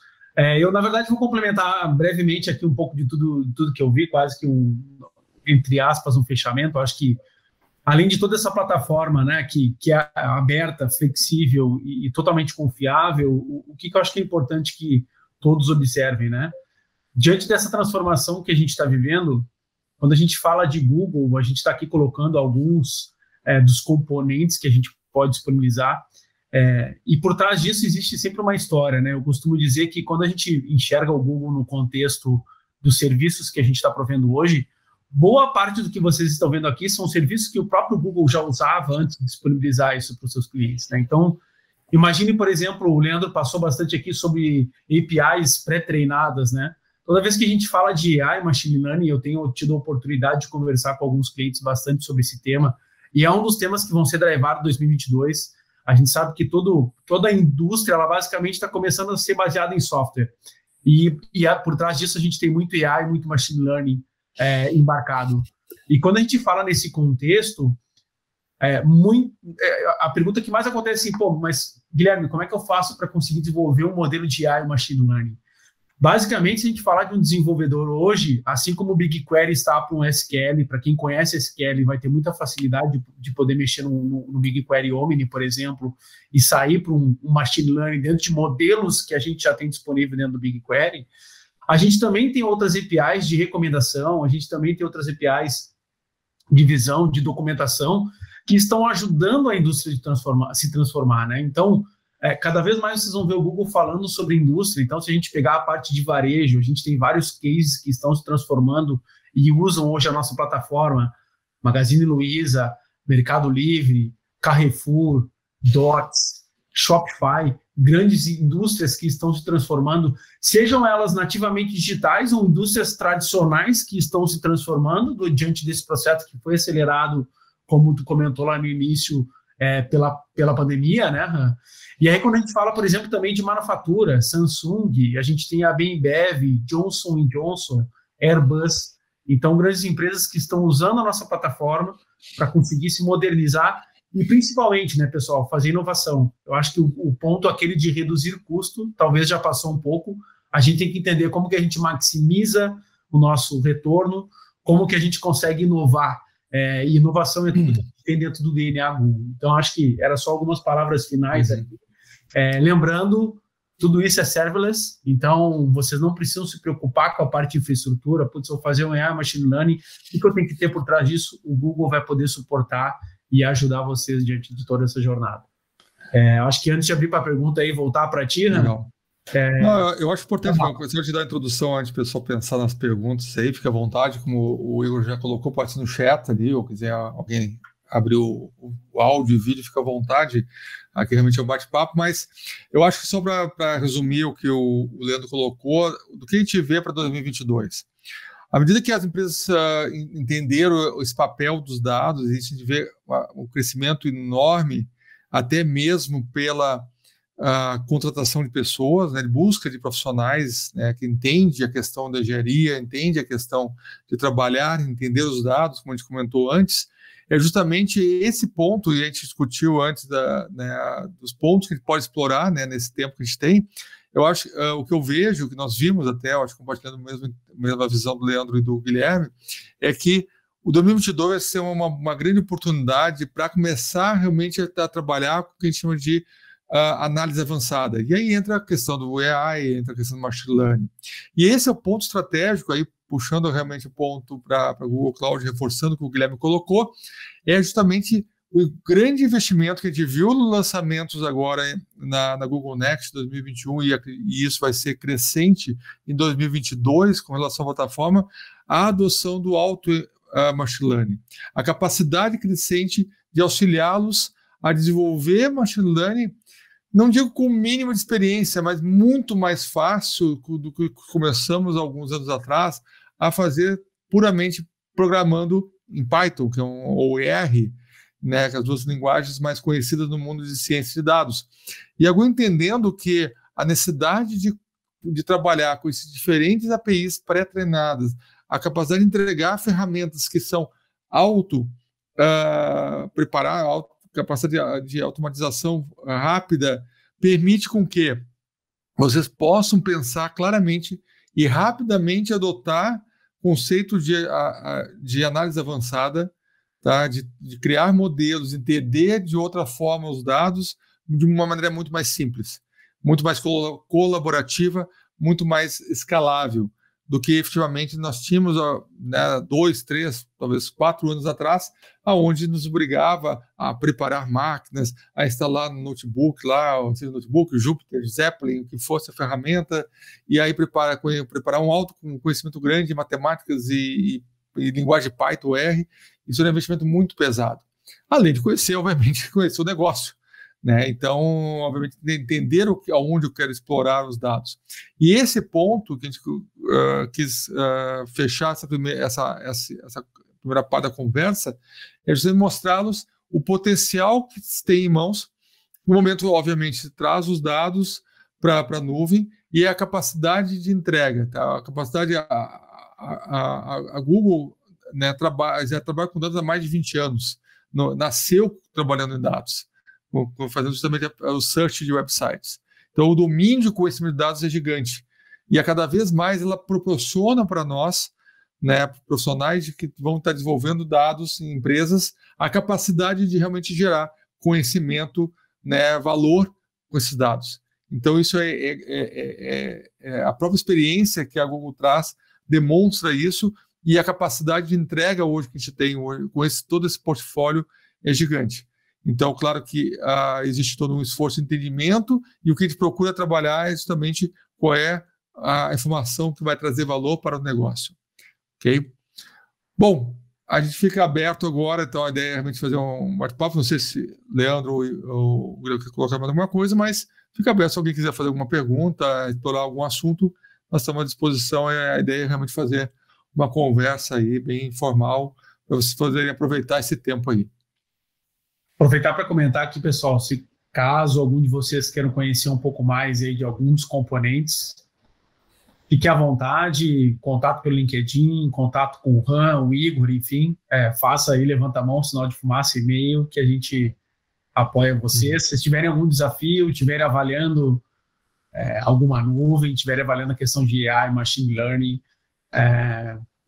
Eu, na verdade, vou complementar brevemente aqui um pouco de tudo que eu vi, quase que entre aspas, um fechamento. Eu acho que, além de toda essa plataforma, né, que é aberta, flexível e totalmente confiável, o que eu acho que é importante que todos observem, né? Diante dessa transformação que a gente está vivendo, quando a gente fala de Google, a gente está aqui colocando alguns dos componentes que a gente pode disponibilizar, e por trás disso existe sempre uma história, né? Eu costumo dizer que quando a gente enxerga o Google no contexto dos serviços que a gente está provendo hoje, boa parte do que vocês estão vendo aqui são serviços que o próprio Google já usava antes de disponibilizar isso para os seus clientes, né? Então, imagine, por exemplo, o Leandro passou bastante aqui sobre APIs pré-treinadas, né? Toda vez que a gente fala de AI, Machine Learning, eu tenho tido a oportunidade de conversar com alguns clientes bastante sobre esse tema, e é um dos temas que vão ser drivados em 2022. A gente sabe que toda a indústria, ela basicamente está começando a ser baseada em software. E por trás disso, a gente tem muito AI, muito Machine Learning embarcado. E quando a gente fala nesse contexto, a pergunta que mais acontece é assim, pô, mas Guilherme, como é que eu faço para conseguir desenvolver um modelo de AI Machine Learning? Basicamente, se a gente falar de um desenvolvedor hoje, assim como o BigQuery está para um SQL, para quem conhece SQL, vai ter muita facilidade de poder mexer no BigQuery Omni, por exemplo, e sair para um Machine Learning dentro de modelos que a gente já tem disponível dentro do BigQuery. A gente também tem outras APIs de recomendação, a gente também tem outras APIs de visão, de documentação, que estão ajudando a indústria a se transformar, né? Então, cada vez mais vocês vão ver o Google falando sobre indústria. Então, se a gente pegar a parte de varejo, a gente tem vários cases que estão se transformando e usam hoje a nossa plataforma, Magazine Luiza, Mercado Livre, Carrefour, Dots, Shopify, grandes indústrias que estão se transformando, sejam elas nativamente digitais ou indústrias tradicionais que estão se transformando diante desse processo que foi acelerado, como tu comentou lá no início, pela pandemia, né? E aí, quando a gente fala, por exemplo, também de manufatura, Samsung, a gente tem a Bembev, Johnson & Johnson, Airbus, então grandes empresas que estão usando a nossa plataforma para conseguir se modernizar E principalmente, né, pessoal, fazer inovação. Eu acho que o ponto aquele de reduzir custo talvez já passou um pouco. A gente tem que entender como que a gente maximiza o nosso retorno, como que a gente consegue inovar. E inovação é tudo que tem dentro do DNA Google. Então, acho que era só algumas palavras finais aqui. Lembrando, tudo isso é serverless, então vocês não precisam se preocupar com a parte de infraestrutura. Putz, eu vou fazer um AI, machine learning, o que eu tenho que ter por trás disso? O Google vai poder suportar e ajudar vocês diante de toda essa jornada. Acho que antes de abrir para a pergunta aí, voltar para ti, né? Não, eu acho importante, eu te dar a introdução antes do pessoal pensar nas perguntas aí, fica à vontade, como o Igor já colocou, pode ser no chat ali, ou quiser alguém abrir o áudio e vídeo, fica à vontade, aqui realmente é um bate-papo, mas eu acho que só para resumir o que o Leandro colocou, do que a gente vê para 2022. À medida que as empresas entenderam esse papel dos dados, a gente vê um crescimento enorme, até mesmo pela contratação de pessoas, né, de busca de profissionais, né, que entendem a questão da engenharia, entendem a questão de trabalhar, entender os dados, como a gente comentou antes. É justamente esse ponto, e a gente discutiu antes dos pontos que a gente pode explorar, né, nesse tempo que a gente tem. Eu acho o que eu vejo, o que nós vimos até, eu acho, compartilhando a mesma visão do Leandro e do Guilherme, é que o 2022 vai ser uma grande oportunidade para começar realmente a trabalhar com o que a gente chama de análise avançada. E aí entra a questão do AI, entra a questão do machine learning. E esse é o ponto estratégico, aí puxando realmente o ponto para a Google Cloud, reforçando o que o Guilherme colocou, é justamente o grande investimento que a gente viu nos lançamentos agora na Google Next 2021, e isso vai ser crescente em 2022 com relação à plataforma, a adoção do auto machine learning, a capacidade crescente de auxiliá-los a desenvolver machine learning, não digo com o mínimo de experiência, mas muito mais fácil do que começamos alguns anos atrás a fazer puramente programando em Python, que é ou R, né, que é as duas linguagens mais conhecidas no mundo de ciência de dados. E agora entendendo que a necessidade de trabalhar com esses diferentes APIs pré-treinadas, a capacidade de entregar ferramentas que são capacidade de automatização rápida, permite com que vocês possam pensar claramente e rapidamente adotar conceito de análise avançada, tá? De criar modelos, entender de outra forma os dados de uma maneira muito mais simples, muito mais colaborativa, muito mais escalável do que efetivamente nós tínhamos 2, 3, talvez 4 anos atrás, aonde nos obrigava a preparar máquinas, a instalar no notebook lá, seja notebook, Jupyter, Zeppelin, o que fosse a ferramenta, e aí preparar um alto conhecimento grande de matemáticas e linguagem Python, R. Isso é um investimento muito pesado. Além de conhecer, obviamente, conhecer o negócio, né? Então, obviamente, entender aonde eu quero explorar os dados. E esse ponto que a gente quis fechar essa primeira parte da conversa é justamente mostrá-los o potencial que tem em mãos. No momento, obviamente, traz os dados para a nuvem e a capacidade de entrega. Tá? A capacidade, a Google, né, já trabalha com dados há mais de 20 anos. Nasceu trabalhando em dados, fazendo justamente o search de websites. Então, o domínio de conhecimento de dados é gigante. E a cada vez mais ela proporciona para nós, né, profissionais que vão estar desenvolvendo dados em empresas, a capacidade de realmente gerar conhecimento, né, valor com esses dados. Então, isso a própria experiência que a Google traz demonstra isso, e a capacidade de entrega hoje que a gente tem hoje, com todo esse portfólio é gigante. Então, claro que existe todo um esforço de entendimento, e o que a gente procura trabalhar é justamente qual é a informação que vai trazer valor para o negócio. Ok? Bom, a gente fica aberto agora, então a ideia é realmente fazer um bate-papo. Não sei se Leandro ou o Guilherme quer colocar mais alguma coisa, mas fica aberto se alguém quiser fazer alguma pergunta, explorar algum assunto, nós estamos à disposição. A ideia é realmente fazer uma conversa aí bem informal para vocês poderem aproveitar esse tempo aí. Aproveitar para comentar aqui, pessoal, se caso algum de vocês queiram conhecer um pouco mais aí de alguns dos componentes, fique à vontade, contato pelo LinkedIn, contato com o Ran, o Igor, enfim, faça aí, levanta a mão, sinal de fumaça, e-mail, que a gente apoia vocês. Se vocês tiverem algum desafio, estiverem avaliando alguma nuvem, estiverem avaliando a questão de AI, Machine Learning,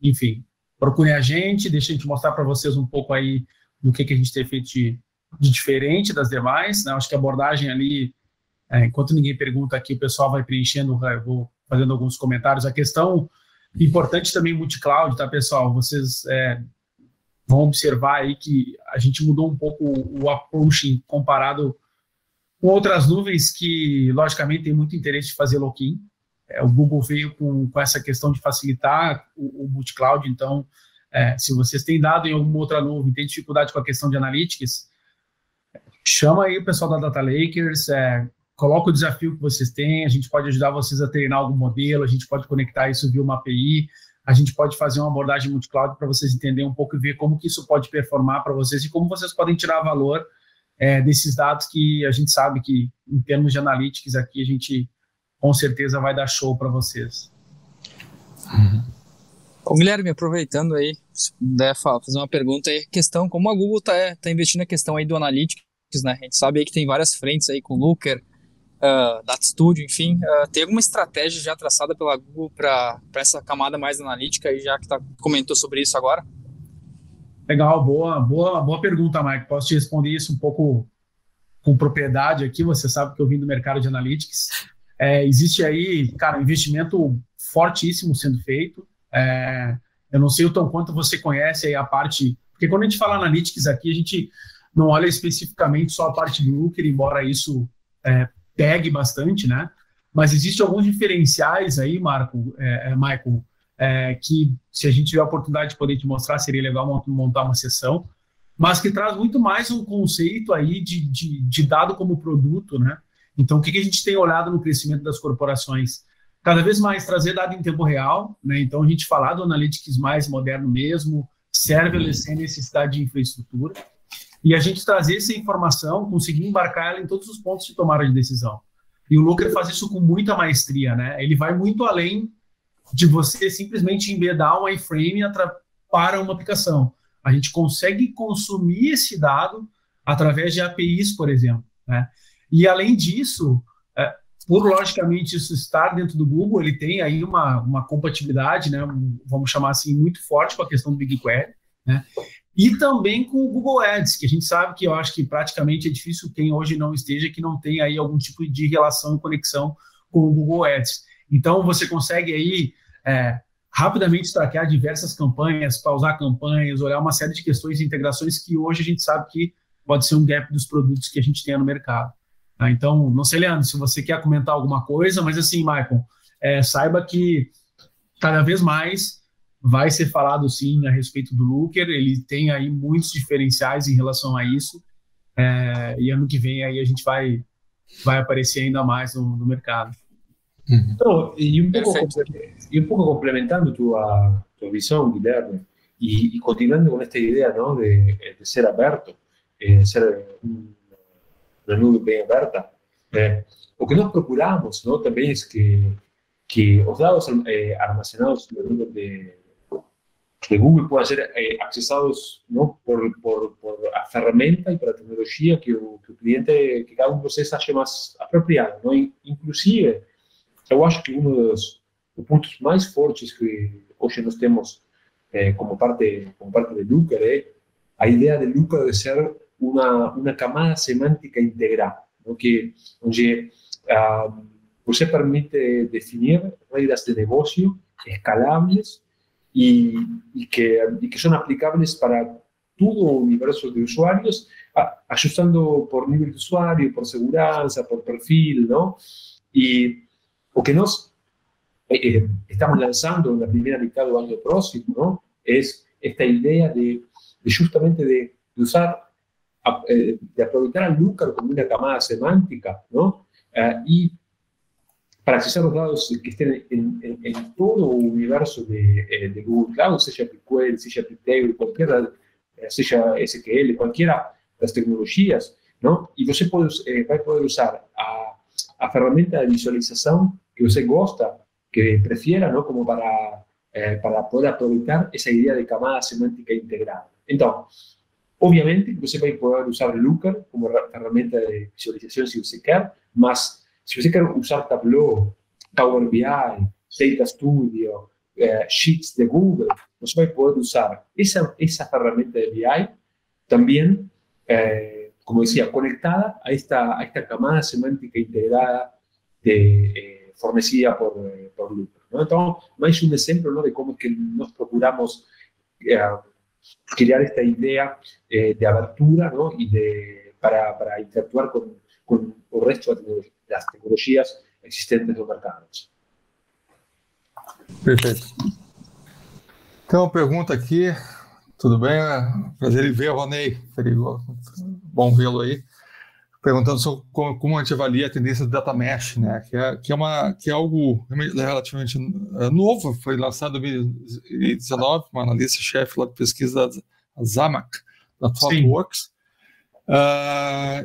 enfim, procurem a gente, deixa a gente mostrar para vocês um pouco aí do que a gente tem feito de diferente das demais, né? Acho que a abordagem ali, enquanto ninguém pergunta aqui, o pessoal vai preenchendo, eu vou fazendo alguns comentários. A questão importante também multi-cloud, tá, pessoal? Vocês vão observar aí que a gente mudou um pouco o approach comparado com outras nuvens que, logicamente, tem muito interesse de fazer lock-in. O Google veio com essa questão de facilitar o multi-cloud, então, se vocês têm dado em alguma outra nuvem, tem dificuldade com a questão de analytics, chama aí o pessoal da Data Lakers, coloca o desafio que vocês têm, a gente pode ajudar vocês a treinar algum modelo, a gente pode conectar isso via uma API, a gente pode fazer uma abordagem multi-cloud para vocês entenderem um pouco e ver como que isso pode performar para vocês e como vocês podem tirar valor desses dados que a gente sabe que, em termos de analytics, aqui a gente com certeza vai dar show para vocês. Ô, Guilherme, aproveitando aí, se puder fazer uma pergunta aí, questão, como a Google tá investindo na questão aí do Analytics, né? A gente sabe aí que tem várias frentes aí com Looker, Data Studio, enfim, tem alguma estratégia já traçada pela Google para essa camada mais analítica, aí já que comentou sobre isso agora? Legal, boa pergunta, Mike. Posso te responder isso um pouco com propriedade aqui, você sabe que eu vim do mercado de Analytics. Existe aí, cara, um investimento fortíssimo sendo feito. Eu não sei o tanto quanto você conhece aí a parte... Porque quando a gente fala Analytics aqui, a gente não olha especificamente só a parte do Looker, embora isso pegue bastante, né? Mas existem alguns diferenciais aí, Michael, que se a gente tiver a oportunidade de poder te mostrar, seria legal montar uma sessão, mas que traz muito mais um conceito aí de dado como produto, né? Então, o que a gente tem olhado no crescimento das corporações? Cada vez mais trazer dado em tempo real, né? Então, a gente falar do Analytics mais moderno mesmo, serverless sem necessidade de infraestrutura, e a gente trazer essa informação, conseguir embarcar ela em todos os pontos de tomada de decisão. E o Looker faz isso com muita maestria, né? Ele vai muito além de você simplesmente embedar um iframe para uma aplicação. A gente consegue consumir esse dado através de APIs, por exemplo, né? E, além disso, por, logicamente, isso estar dentro do Google, ele tem aí uma compatibilidade, né, vamos chamar assim, muito forte com a questão do BigQuery, né? E também com o Google Ads, que a gente sabe que eu acho que praticamente é difícil quem hoje não esteja, que não tem aí algum tipo de relação e conexão com o Google Ads. Então, você consegue aí rapidamente traquear diversas campanhas, pausar campanhas, olhar uma série de questões e integrações que hoje a gente sabe que pode ser um gap dos produtos que a gente tem no mercado. Então, não sei, Leandro, se você quer comentar alguma coisa, mas assim, Michael, saiba que cada vez mais vai ser falado, sim, a respeito do Looker, ele tem aí muitos diferenciais em relação a isso, e ano que vem aí a gente vai aparecer ainda mais no mercado. No, y un poco complementando tu visión, Guilherme, y continuando con esta idea, ¿no?, de ser abierto, ser una nube bien abierta. Lo que nos procuramos, ¿no?, también es que los datos almacenados en la nube de Google puedan ser accesados, ¿no?, por a ferramenta y por la tecnología que el cliente, que cada uno de vocês ache más apropiado, ¿no? Inclusive, eu acho que um dos pontos mais fortes que hoje nós temos como parte de Looker é a ideia de Looker de ser uma camada semântica integral, ¿no?, onde você permite definir regras de negócio escalables e que são aplicáveis para todo o universo de usuários, ajustando por nível de usuário, por segurança, por perfil, ¿no? E o que nós estamos lançando na primeira mitad do ano próximo, ¿no?, é esta ideia de justamente de usar, de aproveitar a Looker como uma camada semântica, ¿no?, e para acessar os dados que estén em todo o universo de Google Cloud, seja BigQuery, seja BigTable, seja SQL, qualquer das tecnologias, ¿no?, e você vai poder usar a ferramenta de visualização que você gosta que prefiera, ¿no? Como para poder aprovechar esa idea de camada semántica integrada. Entonces, obviamente, você vai poder usar Looker como ferramenta de visualización si usted quiere, mas si usted quiere usar Tableau, Power BI, Data Studio, Sheets de Google, você vai poder usar esa herramienta de BI también, como decía, conectada a esta camada semántica integrada fornecida por Looker, ¿no? Entonces, más un ejemplo, ¿no? De cómo es que nos procuramos crear esta idea de abertura, ¿no? Y para interactuar con el resto de las tecnologías existentes no mercado. Perfeito. Então, pergunta aqui, tudo bem? Prazer em ver, Ronei. Bom vê-lo aí. Perguntando sobre como a gente avalia a tendência do data mesh, né? Que é algo relativamente novo, foi lançado em 2019, uma analista-chefe lá de pesquisa da Zamac, da ThoughtWorks,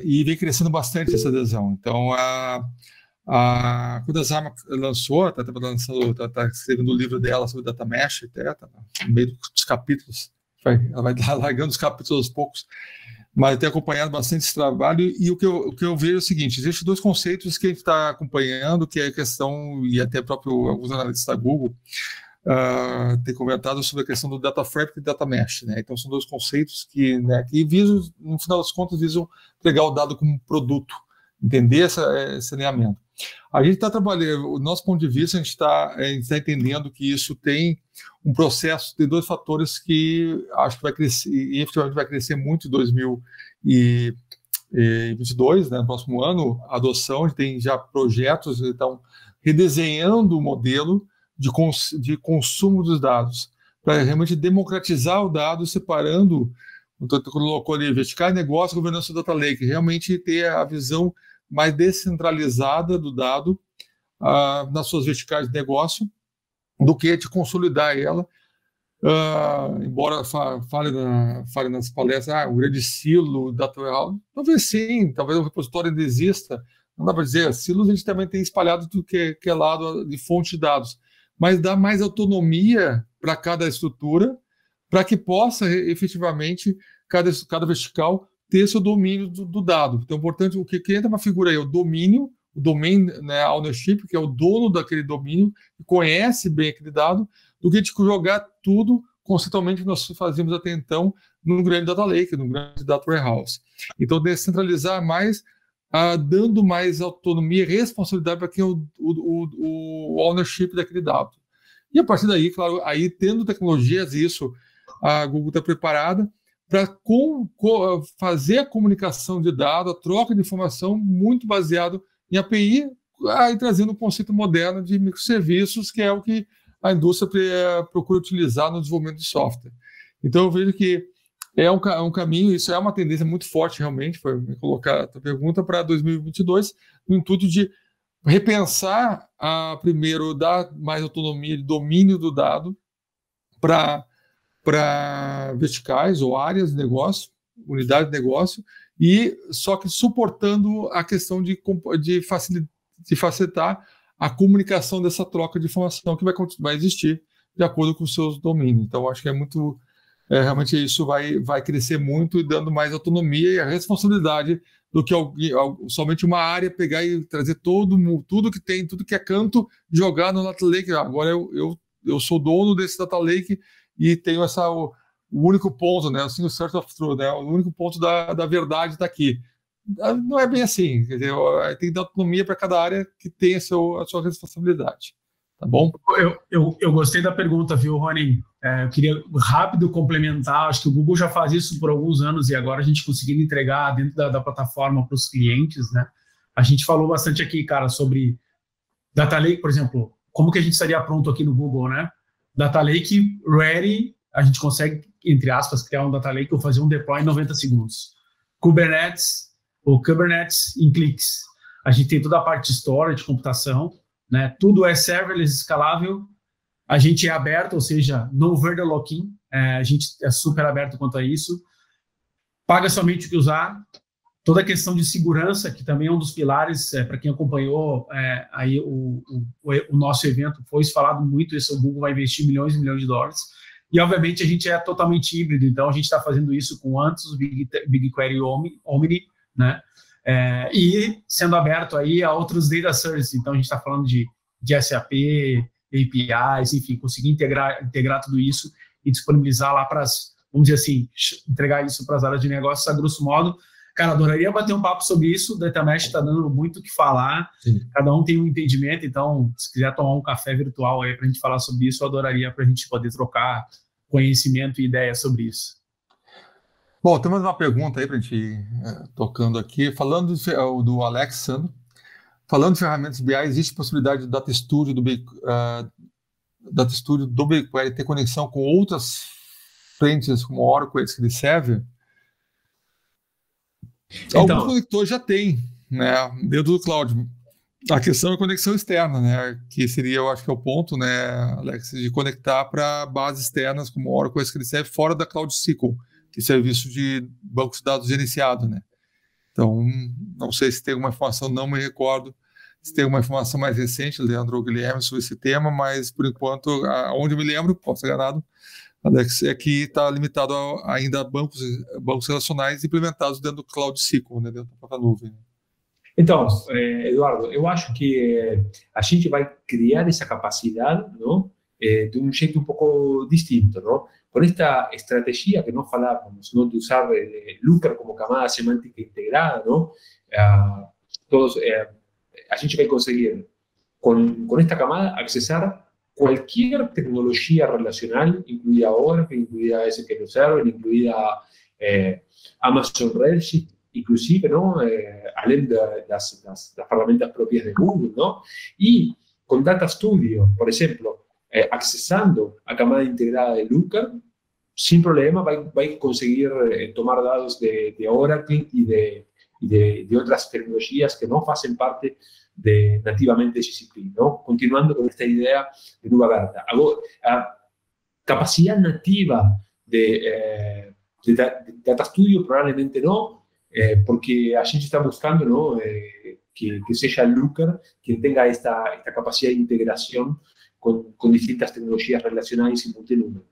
e vem crescendo bastante essa adesão. Então, quando a Zamac lançou, está escrevendo o livro dela sobre data mesh, está no meio dos capítulos, ela vai largando os capítulos aos poucos, mas tem acompanhado bastante esse trabalho, e o que eu vejo é o seguinte: existem dois conceitos que a gente está acompanhando, que é a questão, e até alguns analistas da Google têm comentado sobre a questão do data fabric e data mesh, né? Então são dois conceitos que visam, no final das contas, visam pegar o dado como produto, entender esse alinhamento. A gente está trabalhando, o nosso ponto de vista, a gente está entendendo que isso tem um processo de dois fatores que acho que vai crescer, e efetivamente vai crescer muito em 2022, né, no próximo ano, a adoção. A gente tem já projetos que estão redesenhando o modelo de consumo dos dados, para realmente democratizar o dado, separando, quando colocou ali, vertical, negócio, governança do data lake, realmente ter a visão mais descentralizada do dado nas suas verticais de negócio, do que de consolidar ela, embora fale nas palestras, um grande silo, data warehouse, talvez sim, talvez o repositório ainda exista, não dá para dizer, silos a gente também tem espalhado tudo que é lado de fonte de dados, mas dá mais autonomia para cada estrutura, para que possa efetivamente cada vertical ter seu domínio do dado. Então, importante, o que entra na figura aí é o domínio, o domain, né, ownership, que é o dono daquele domínio, que conhece bem aquele dado, do que jogar tudo conceitualmente que nós fazíamos até então num grande data lake, num grande data warehouse. Então, descentralizar mais, dando mais autonomia e responsabilidade para quem é o ownership daquele dado. E a partir daí, claro, aí tendo tecnologias, isso a Google está preparada para fazer a comunicação de dados, a troca de informação muito baseado em API, aí trazendo um conceito moderno de microserviços, que é o que a indústria procura utilizar no desenvolvimento de software. Então, eu vejo que é um caminho, isso é uma tendência muito forte, realmente, foi me colocar a pergunta para 2022, no intuito de repensar, primeiro, dar mais autonomia de domínio do dado para verticais ou áreas de negócio, unidade de negócio, e só que suportando a questão de facilitar a comunicação dessa troca de informação que vai existir de acordo com os seus domínios. Então, acho que realmente isso vai crescer muito, e dando mais autonomia e a responsabilidade do que somente uma área pegar e trazer tudo que tem, tudo que é canto, jogar no data lake. Agora eu sou dono desse data lake e tenho o único ponto, né, o single source of truth, né, o único ponto da verdade está aqui. Não é bem assim, quer dizer, tem que dar autonomia para cada área que tem a sua responsabilidade. Tá bom? Eu gostei da pergunta, viu, Rony? Eu queria rápido complementar, acho que o Google já faz isso por alguns anos e agora a gente conseguindo entregar dentro da plataforma para os clientes, né? A gente falou bastante aqui, cara, sobre Data Lake, por exemplo, como que a gente estaria pronto aqui no Google, né? Data Lake ready, a gente consegue, entre aspas, criar um Data Lake ou fazer um deploy em 90 segundos. Kubernetes em cliques. A gente tem toda a parte de storage, de computação, né? Tudo é serverless, escalável. A gente é aberto, ou seja, no vendor lock-in. A gente é super aberto quanto a isso. Paga somente o que usar. toda a questão de segurança, que também é um dos pilares, para quem acompanhou aí o nosso evento, foi falado muito, o Google vai investir milhões e milhões de dólares, e obviamente a gente é totalmente híbrido, então a gente está fazendo isso com Anthos, BigQuery e Omni, né? E sendo aberto aí a outros data services, então a gente está falando de SAP, APIs, enfim, conseguir integrar tudo isso e disponibilizar lá para vamos dizer assim, entregar isso para as áreas de negócios, a grosso modo. Cara, adoraria bater um papo sobre isso, o DataMesh está dando muito o que falar, sim. Cada um tem um entendimento, então, se quiser tomar um café virtual aí para a gente falar sobre isso, eu adoraria para a gente poder trocar conhecimento e ideias sobre isso. Bom, temos uma pergunta aí para a gente ir tocando aqui, falando do Alexandre, falando de ferramentas BI, existe possibilidade do Data Studio do BigQuery ter conexão com outras frentes como Oracle e SQL Server? Então, alguns conectores já tem, né, dentro do cloud. A questão é a conexão externa, né, que seria, eu acho que é o ponto, né, Alex, de conectar para bases externas como Oracle e SQL Server fora da Cloud SQL, que é serviço de banco de dados gerenciado, né. Então, não sei se tem alguma informação, não me recordo se tem alguma informação mais recente, Leandro ou Guilherme, sobre esse tema, mas, por enquanto, onde eu me lembro, posso estar enganado, Alex, é que está limitado ainda a bancos relacionais implementados dentro do Cloud SQL, né, dentro da própria nuvem. Então, Eduardo, eu acho que a gente vai criar essa capacidade, não? De um jeito um pouco distinto, não? Com esta estratégia que nós falávamos, não? De usar Looker como camada semântica integrada, não? A gente vai conseguir, com esta camada, acessar cualquier tecnología relacional, incluida Oracle, incluida SQL Server, incluida Amazon Redshift, inclusive, ¿no? Além das ferramentas propias de Google, ¿no? Y con Data Studio, por ejemplo, accesando a camada integrada de Looker, sin problema va a conseguir tomar datos de Oracle y de otras tecnologías que no hacen parte nativamente GCP, ¿no? Continuando con esta idea de nube abierta. Capacidad nativa de Data Studio probablemente no, porque a gente está buscando, ¿no? que sea Looker quien tenga esta capacidad de integración con distintas tecnologías relacionales y multinúmero.